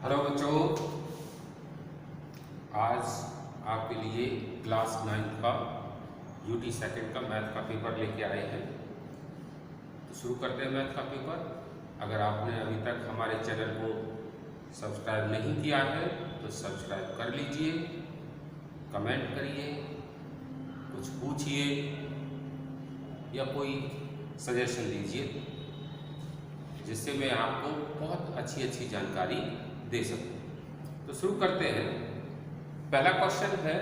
Hello बच्चों, आज आपके लिए क्लास 9 का यूटी सेकंड का मैथ का पेपर लेके आए हैं। तो शुरू करते हैं मैथ का पेपर। अगर आपने अभी तक हमारे चैनल को सब्सक्राइब नहीं किया है तो सब्सक्राइब कर लीजिए, कमेंट करिए, कुछ पूछिए या कोई सजेशन दीजिए जिससे मैं आपको बहुत अच्छी जानकारी दे सकूं। तो शुरू करते हैं। पहला क्वेश्चन है,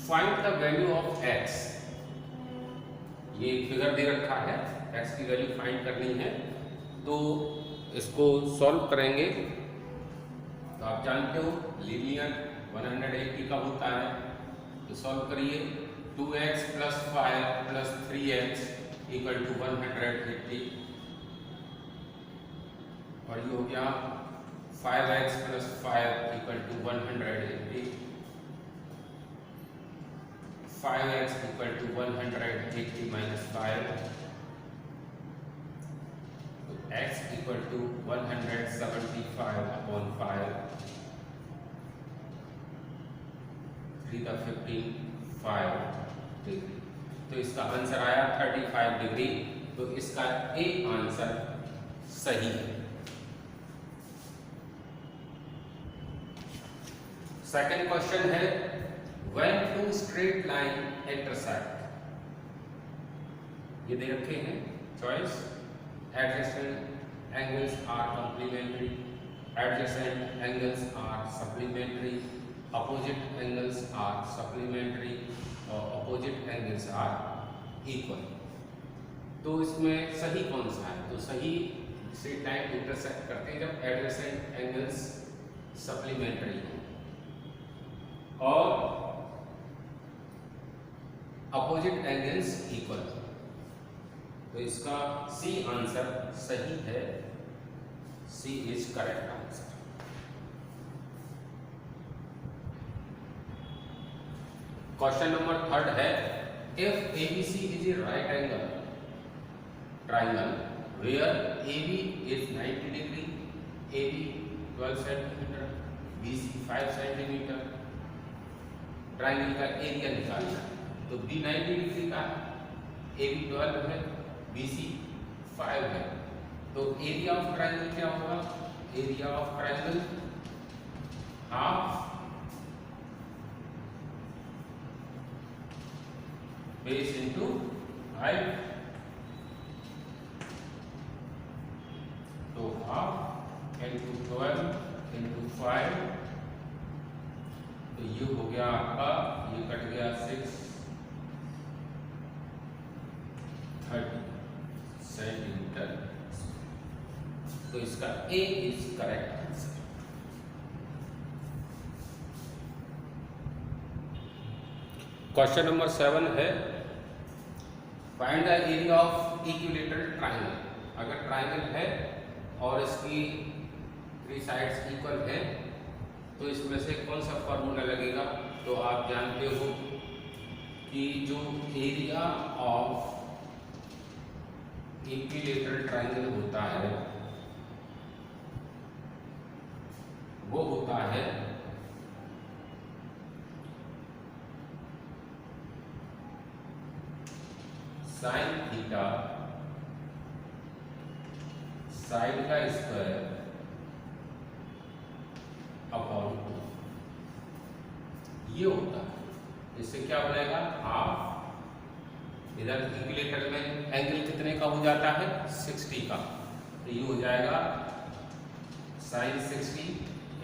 find the value of x। ये फिगर दे रखा है, x की वैल्यू फाइंड करनी है। तो इसको सॉल्व करेंगे। तो आप जानते हो लीनियर 180 का होता है। तो सॉल्व करिए। 2x + 5 + 3x = 180 और ये हो गया 5x + 5 = 180, 5x = 180 - 5, तो x = 175/5, 3 × 15 5 डिग्री। तो इसका आंसर आया 35 डिग्री। तो इसका ए आंसर सही है। सेकंड क्वेश्चन है, when two straight line intersect। ये दे रखे हैं choice, adjacent angles are complementary, adjacent angles are supplementary, opposite angles are supplementary और opposite angles are equal। तो इसमें सही कौन सा है? तो सही स्ट्रेट लाइन इंटरसेक्ट करते हैं जब adjacent angles supplementary हो और अपोजिट एंगल्स इक्वल। तो इसका सी आंसर सही है। C is correct answer. Question number third है, if ABC is a right angle triangle where AB is 90 degree, AB 12 centimetre, BC 5 centimetre, triangle का एरिया निकालना है। तो B 90 डिग्री का है, AB 12 है, BC 5 है। तो एरिया ऑफ ट्राइंगल क्या होगा? Area of triangle half base into height. तो हाफ इंटू 12 इंटू 5, तो ये हो गया आपका, ये कट गया 6, 30 सेंटीमीटर। तो इसका A is correct answer. Question number 7 है, find the area of equilateral triangle. अगर ट्राइंगल है और इसकी 3 साइड्स इक्वल है तो इसमें से कौन सा फॉर्मूला लगेगा? तो आप जानते हो कि जो एरिया ऑफ इक्विलेटरल ट्राइंगल होता है वो होता है sin थीटा साइड का स्क्वायर अपॉन 2। ये होता है। इससे क्या बनेगा? हाफ, इधर इक्विलेटर में एंगल कितने का हो जाता है? 60 का। तो ये हो जाएगा sin 60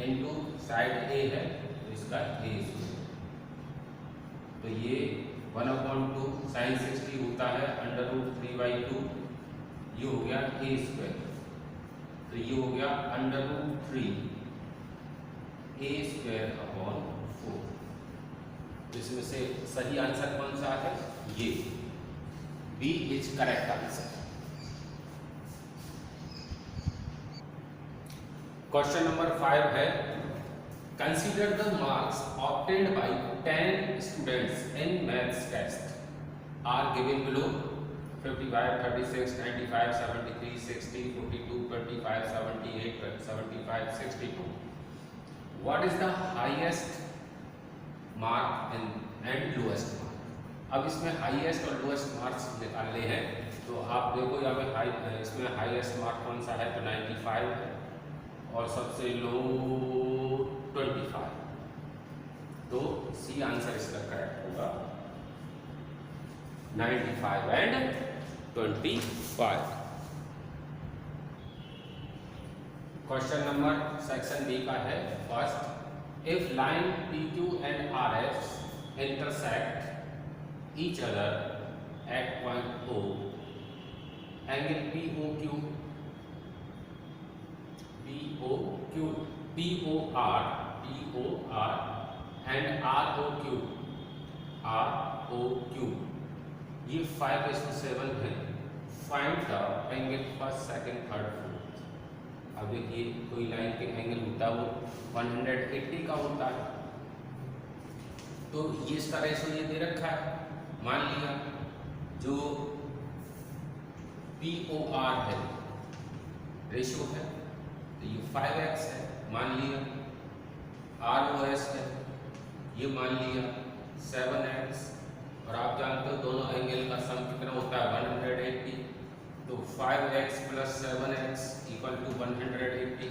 इंटू साइड ए है तो इसका ए स्क्वायर। तो ये 1/2 sin 60 होता है √3/2। ये हो गया ए स्क्वायर। तो ये हो गया √3 ए स्क्वायर अपॉन 4। तो इसमें से सही आंसर कौन सा है? ये B is correct answer. Question number 5 है, consider the marks obtained by 10 students in maths test are given below. 55, 36, 95, 73, 60, 42, 25, 78, 75, 62. What is the highest mark and lowest mark? अब इसमें हाईएस्ट और लोएस्ट मार्क्स निकालने हैं, तो आप देखो यहाँ पे इसमें हाईएस्ट मार्क कौन सा है, तो 95 है और सबसे लो 25, तो सी आंसर इसका करेक्ट होगा 95 and 25। Question number section B का है first, if line PQ and RS intersect each other at point O, angle POR and ROQ ये 5:7 है। Find the angle first, second, third, fourth. अब देखिए कोई line के एंगल होता है वो 180 का होता है, तो ये इसका रेशो ये दे रखा है। मान लिया जो POR है रेशो है, तो ये 5x है, मान लिया। ROS है, ये मान लिया 7x, और आप जानते हो दोनों एंगल का सम कितना होता है 180, तो 5x plus 7x equal to 180,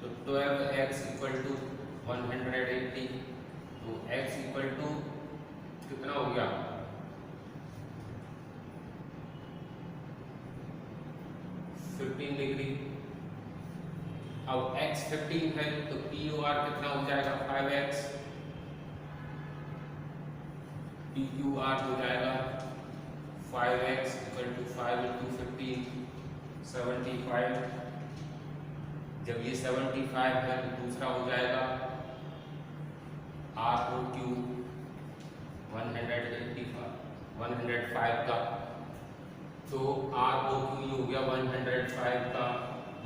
तो 12x इक्वल टू 180, तो x इक्वल टू कितना हो गया 15 डिग्री। अब x 15 है तो POR कितना हो जाएगा 5x, PQR हो जाएगा 5x इक्वल टू 5 इंटू 15 75। जब ये 75 है तो दूसरा हो जाएगा ROQ 105 का, तो ROQ ये हो गया 105 का,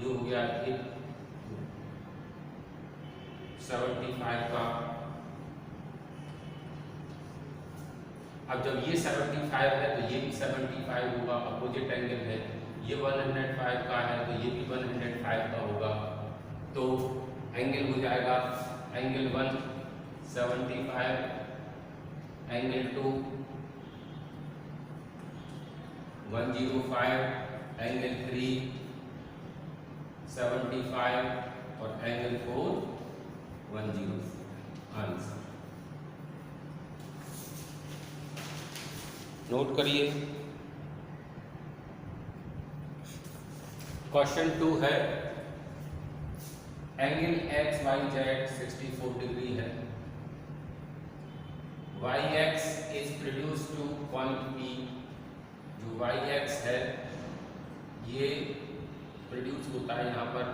ये हो गया 75 का। अब जब ये 75 है तो ये भी 75 होगा, अपोजिट एंगल है, ये 105 का है तो ये भी 105 का होगा, तो एंगल हो जाएगा एंगल 1 75, एंगल 2 105, एंगल 3 75 और एंगल 4 104। आंसर नोट करिए। क्वेश्चन 2 है, एंगल XYZ 64 डिग्री है, YX is produce two point P, जो YX है ये प्रोड्यूस होता है यहाँ पर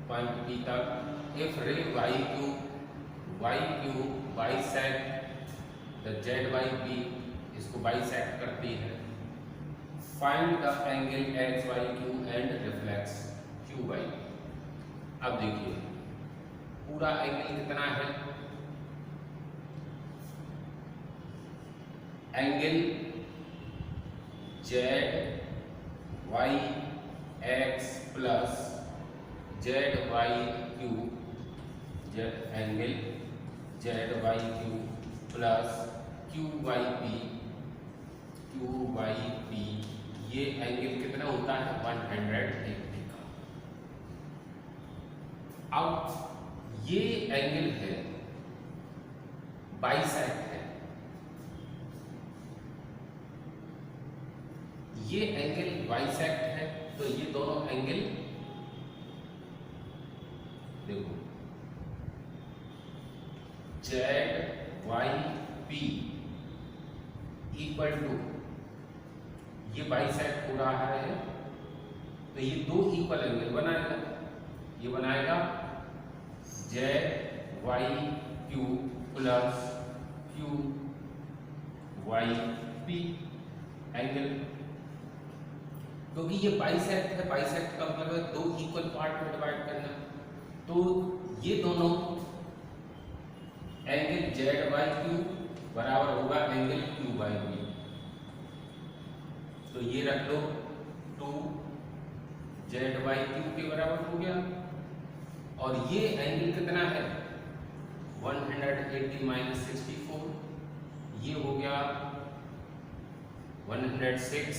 पॉइंट P तक। इफ रे YQ बाइसेक्ट द ZYP, इसको बाइसेक्ट करती है। Find the angle XYQ and reflex QY। अब देखिए पूरा एंगल कितना है, angle ZYX plus ZYQ, angle ZYQ plus QYP, ये एंगल कितना होता है 180 का। अब ये एंगल है बाइसेक्ट है, ये एंगल बाइसेक्ट है, तो ये दोनों एंगल देखो ZYP इक्वल टू, ये बाइसेक्ट हो रहा है तो ये दो इक्वल एंगल बनाएगा, ये बनाएगा ZYQ प्लस QYP एंगल, क्योंकि ये बाइसेक्ट है, बाइसेक्ट का मतलब है दो इक्वल पार्ट में डिवाइड करना, तो ये दोनों एंगल ZYQ बराबर होगा एंगल QYP। तो ये रख लो 2ZYQ के बराबर हो गया। और ये एंगल कितना है 180 माइनस 64, ये हो गया 106,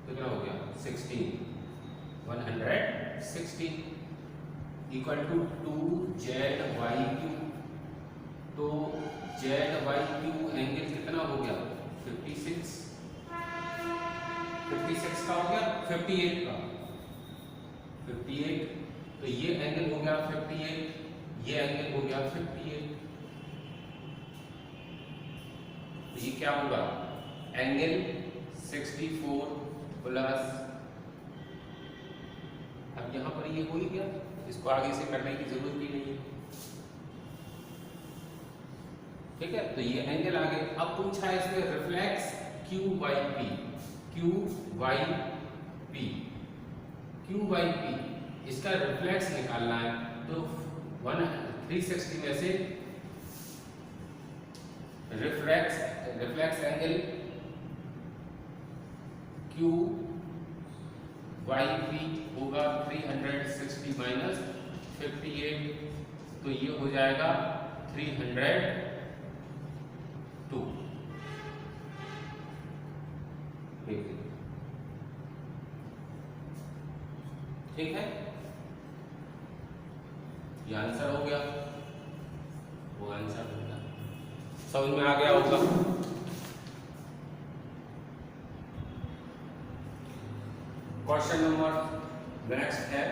कितना हो गया 16, 116 इक्वल टू 2ZYQ। तो ZYQ एंगल कितना हो गया 56 का हो गया 58 का 58। तो ये एंगल हो गया 58, ये एंगल हो गया 58। तो ये क्या होगा एंगल 64 प्लस, अब यहां पर ये हो ही गया, इसको आगे से करने की जरूरत भी नहीं है। ठीक है, तो ये एंगल आ गए। अब पूछा है इसमें रिफ्लेक्स QYP, QYP इसका रिफ्लेक्स निकालना है। तो 360 में से रिफ्लेक्स एंगल QYP होगा 360 माइनस 58, तो ये हो जाएगा 302। ठीक है, ये आंसर हो गया, वो आंसर हो गया, समझ में आ गया होगा। क्वेश्चन नंबर नेक्स्ट है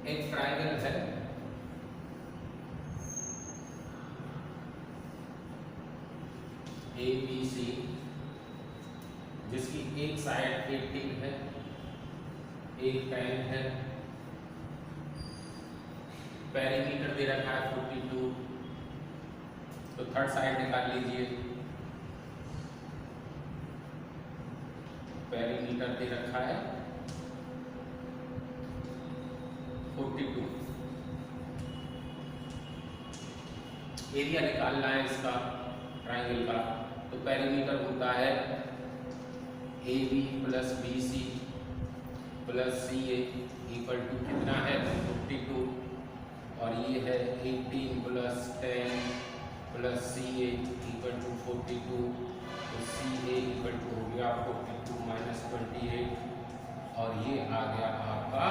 एक ट्रायंगल है, ABC, जिसकी एक साइड 18 है, एक 10 है, पेरीमीटर दे रखा है 42। तो थर्ड साइड निकाल लीजिए, पेरीमीटर दे रखा है 42। एरिया निकालना है इसका ट्रायंगल का। तो पेरीमीटर होता है AB plus BC plus CA equal to कितना है 52, और ये है 18 plus 10 plus CA equal to 42। तो CA इक्वल टू हो गया 42 माइनस 28, और ये आ गया आपका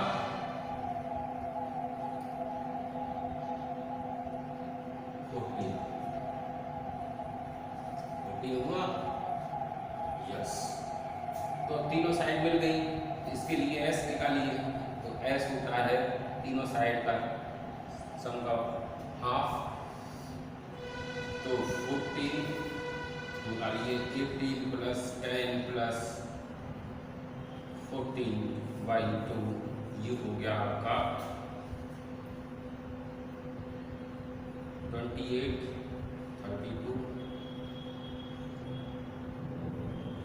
14 हुआ। यस, तो तीनों साइड मिल गई। इसके लिए S निकालिए। तो S होता है तीनों साइड का सम का हाफ। तो 14 निकालिए, 18 प्लस 10 प्लस 14/2, ये हो गया आपका 28, 32,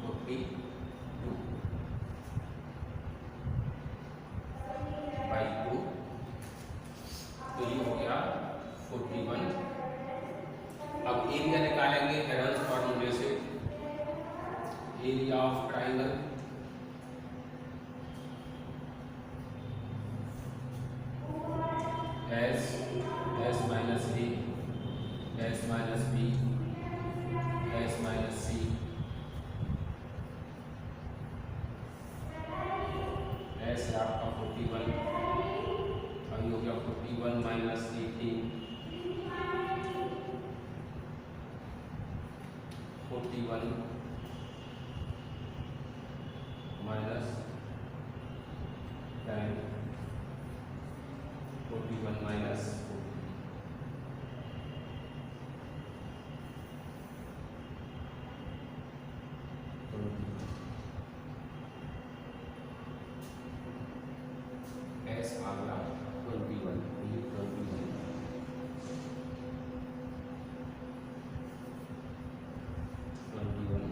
42/2। तो ये हो गया 41। अब एरिया निकालेंगे हेरल्स फॉर्मूले से। Area of triangle S minus A, S minus B, S minus C, S है आपका 41, और ये हो गया 41 माइनस 18, 41 माइनस 10, 41 माइनस 20। S आ गया 21, ये 21, 21,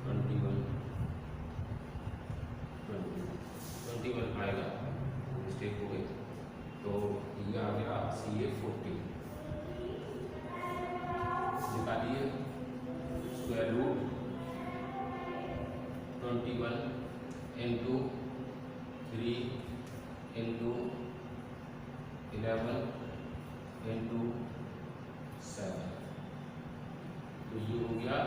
21, 21 आ लीजिए square root 21 into 3 into 11 into 7, तो ये हो गया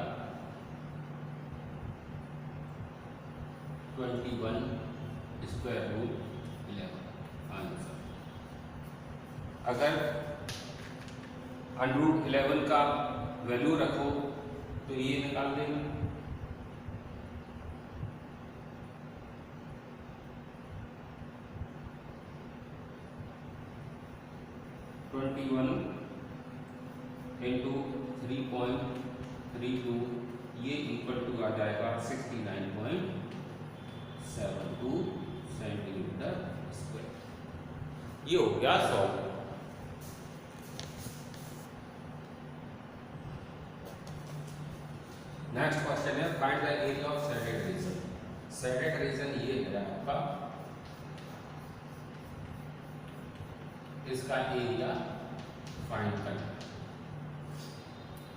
21 स्क्वायर रूट 11 आंसर। अगर अंडरूट 11 का वैल्यू रखो तो ये निकाल देंगे। इंटू 3.32 ये इक्वल टू आ जाएगा 69.72 सेंटीमीटर स्क्वायर। ये हो गया 100। नेक्स्ट क्वेश्चन है find the area of shaded region. Shaded region ये है आपका, इसका एरिया फाइंड करना।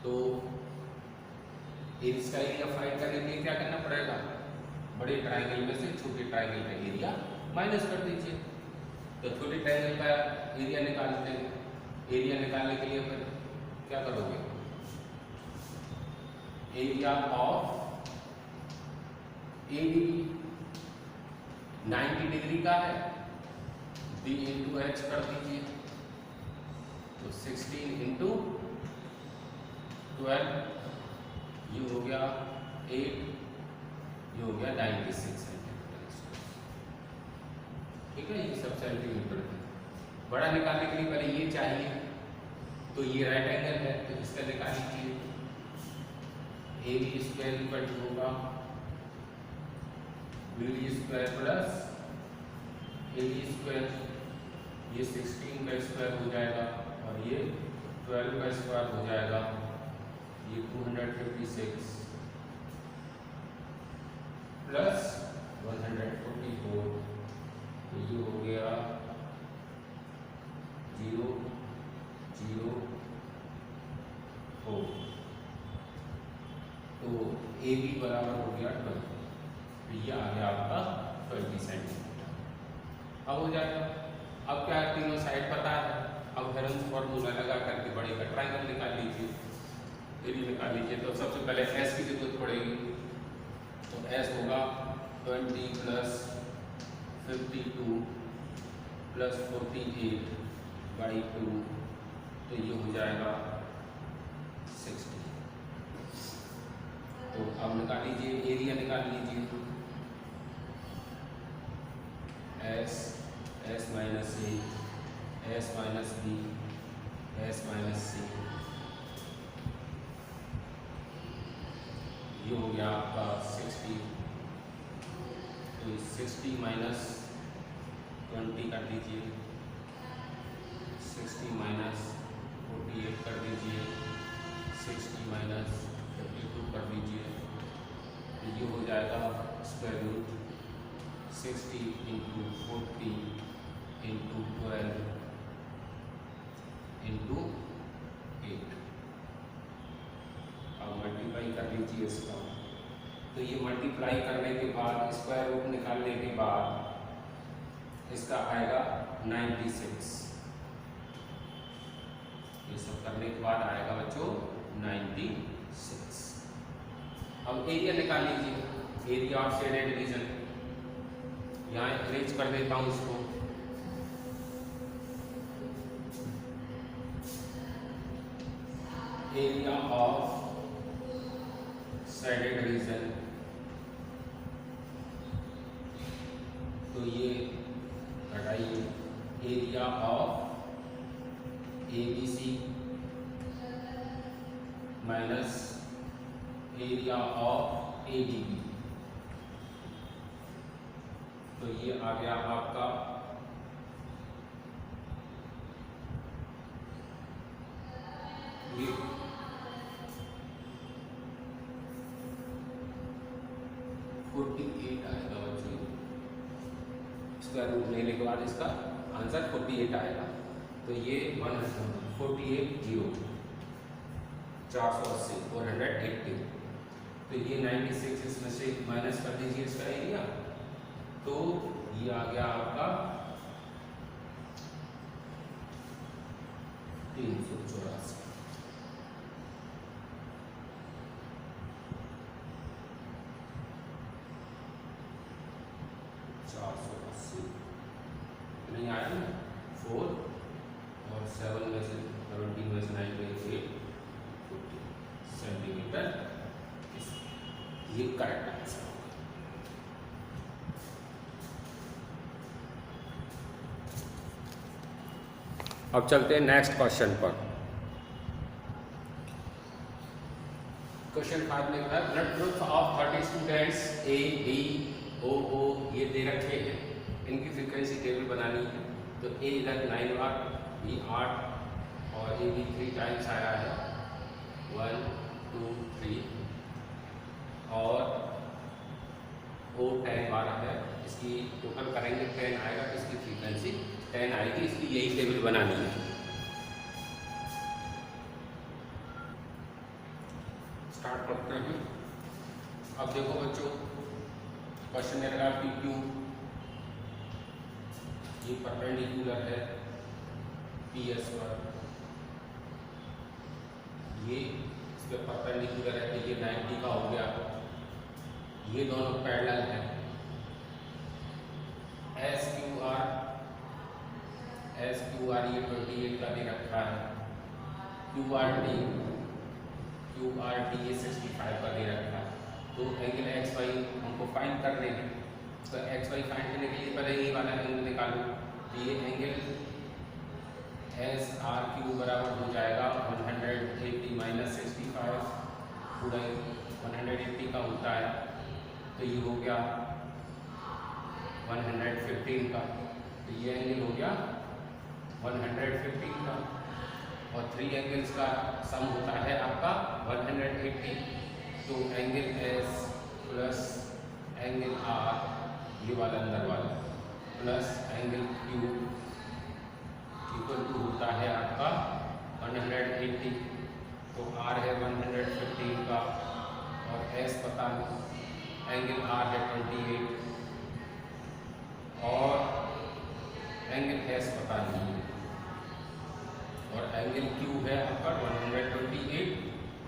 तो इसका एरिया फाइंड करने के लिए क्या करना पड़ेगा, बड़े ट्रायंगल में से छोटे ट्रायंगल का एरिया माइनस कर दीजिए। तो छोटे ट्रायंगल का एरिया निकालते हैं। एरिया निकालने के लिए फिर क्या करोगे, एरिया ऑफ एडी 90 डिग्री का है, बी इंटू एच कर दीजिए। तो 16 इंटू 12 ये हो गया 8, ये हो गया 96 सेंटीमीटर। ठीक है, ये सब सेंटीमीटर है। बड़ा निकालने के लिए पहले ये चाहिए, तो ये राइट एंगल है तो इसका निकाल लीजिए। A B square equal to होगा B square plus A B square, ये 16 का स्क्वायर हो जाएगा और ये 12 का स्क्वायर हो जाएगा, ये 256 प्लस 144, तो ये हो गया 0 0 4। तो ए बी बराबर हो गया 12, तो ये आ गया आपका 20 सेंटीमीटर। अब हो जाएगा। अब क्या तीनों साइड पता है, अब हेरन्स फॉर्मूला लगा करके बड़े का ट्रायंगल निकाल लीजिए, एरिया निकाल लीजिए। तो सबसे पहले एस की जरूरत पड़ेगी, तो एस होगा 20 प्लस 52 प्लस 48/2, तो ये हो जाएगा 60। तो अब निकाल लीजिए, एरिया निकाल लीजिए। S S minus A S minus B S minus C, ये हो गया आपका 60। तो 60 माइनस 20 कर दीजिए, 60 माइनस 48 कर दीजिए, 60 माइनस 52 कर दीजिए, तो ये हो जाएगा square root 60 into 40 into 12 into 8। अब मल्टीप्लाई कर लीजिए इसका, तो ये मल्टीप्लाई करने के बाद स्क्वायर रूट निकालने के बाद इसका आएगा 96। ये सब करने के बाद आएगा बच्चों 96। अब एरिया निकाल लीजिए, एरिया ऑफ शेडेड रीजन। यहाँ अरेंज कर देता हूँ इसको। एरिया ऑफ शेडेड रीजन, तो ये हटाइए, area of ABC minus area of ADB, तो ये आ गया आपका ये 48 आएगा बच्चों। स्क्वायर रूट लेने के बाद इसका आंसर 48 आएगा। तो ये 148 0 480 480। तो ये 96 इसमें से माइनस कर दीजिए इसका एरिया, तो ये आ गया आपका 384। नहीं आया ना, 4 और 7 में से 17 में से 9 में 8 50 सेंटीमीटर, ये करेक्ट आंसर होगा। अब चलते हैं नेक्स्ट क्वेश्चन पर। क्वेश्चन 5 में लिखा है blood group of 30 students A B O ये दे रखे हैं, इनकी फ्रीक्वेंसी टेबल बनानी है। तो ए इधर 9 बार, बी 8 और ए बी 3 टाइम्स आया है, 1 2 3, और ओ 10 बार है। इसकी टोटल करेंगे 10 आएगा, इसकी फ्रीक्वेंसी 10 आएगी, इसकी यही टेबल बनानी है। स्टार्ट करते हैं। अब देखो बच्चों, क्वेश्चन में लगा पी क्यू, ये परपेंडिकुलर है पी एस पर, ये इस पर परपेंडिकुलर है, तो ये 90 का हो गया। ये दोनों पैरेलल है। एस क्यू आर ये 28 का दे रखा है। क्यू आर टी ये 65 का दे रखा है। तो एंगल एक्स वाई हमको फाइंड करने हैं, तो एक्स वाई फाइंड करने के लिए पहले ये वाला एंगल निकालो। तो ये एंगल एस आर क्यू बराबर हो जाएगा 180 माइनस 65, पूरा 180 का होता है, तो ये हो गया 115 का। तो ये एंगल हो गया 115 का, और 3 एंगल्स का सम होता है आपका 180। तो angle S plus angle R, ये वाला अंदर वाला, plus angle Q equal to होता है आपका 180। तो आर है 115 का, और एस पता नहीं, एंगल आर है 28, और एंगल एस पता नहीं है, और एंगल क्यू है आपका 128,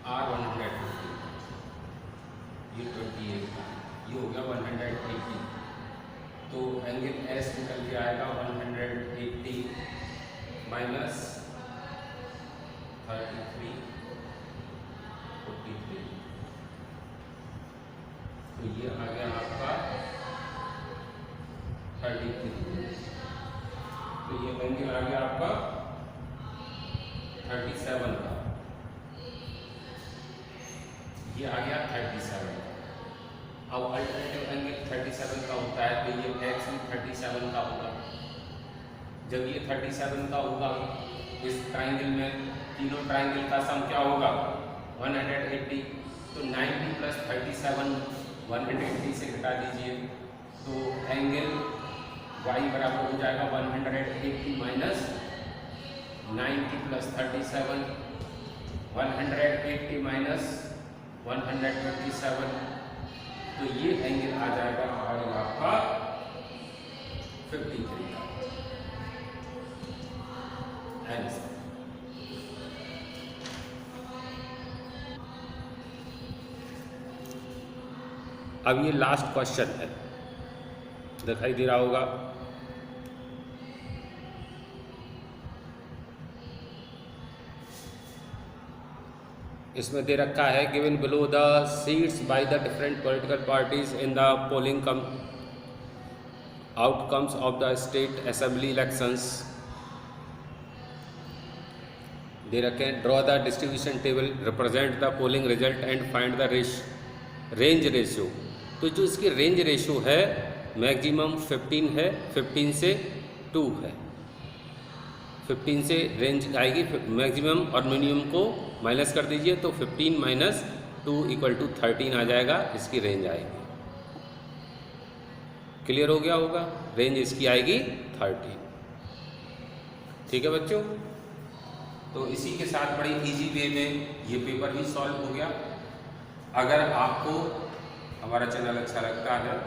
आर 120, ये 28 का, ये हो गया 180। तो एंगल एस निकल के आएगा 180 माइनस 33 43, तो ये आ गया आपका 33। तो ये एंगल आ गया आपका 37 का, ये आ गया 37। अब अल्टरनेटिव एंगल 37 का होता है, तो ये एक्स भी 37 का होगा। जब ये 37 का होगा, इस ट्राइंगल में तीनों ट्राइंगल का सम क्या होगा 180। तो 90 प्लस 37 180 से घटा दीजिए, तो एंगल y बराबर हो जाएगा 180 माइनस 90 प्लस 37, 180 माइनस 127, तो ये एंगल आ जाएगा आपका 53 का आंसर। अब ये लास्ट क्वेश्चन है, दिखाई दे रहा होगा। इसमें दे रखा है given below the seats by the different political parties in the polling outcomes of the state assembly elections. दे रखे हैं draw the distribution table, represent the polling result and find the range ratio. तो जो इसकी range ratio है maximum 15 है, 15 से 2 है, 15 से रेंज आएगी, मैक्सिमम और मिनिमम को माइनस कर दीजिए, तो 15 माइनस 2 इक्वल टू 13 आ जाएगा, इसकी रेंज आएगी। क्लियर हो गया होगा, रेंज इसकी आएगी 13। ठीक है बच्चों। तो इसी के साथ बड़ी इजी वे में ये पेपर भी सॉल्व हो गया। अगर आपको हमारा चैनल अच्छा लगता है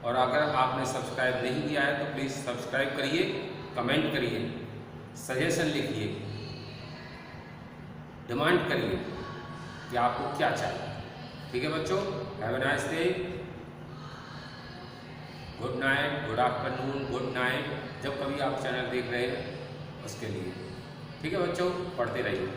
और अगर आपने सब्सक्राइब नहीं किया है तो प्लीज़ सब्सक्राइब करिए, कमेंट करिए, सजेशन लिखिए, डिमांड करिए कि आपको क्या चाहिए। ठीक है बच्चों, have a nice day, good night, good afternoon, good night, जब कभी आप चैनल देख रहे हैं उसके लिए। ठीक है बच्चों, पढ़ते रहिए।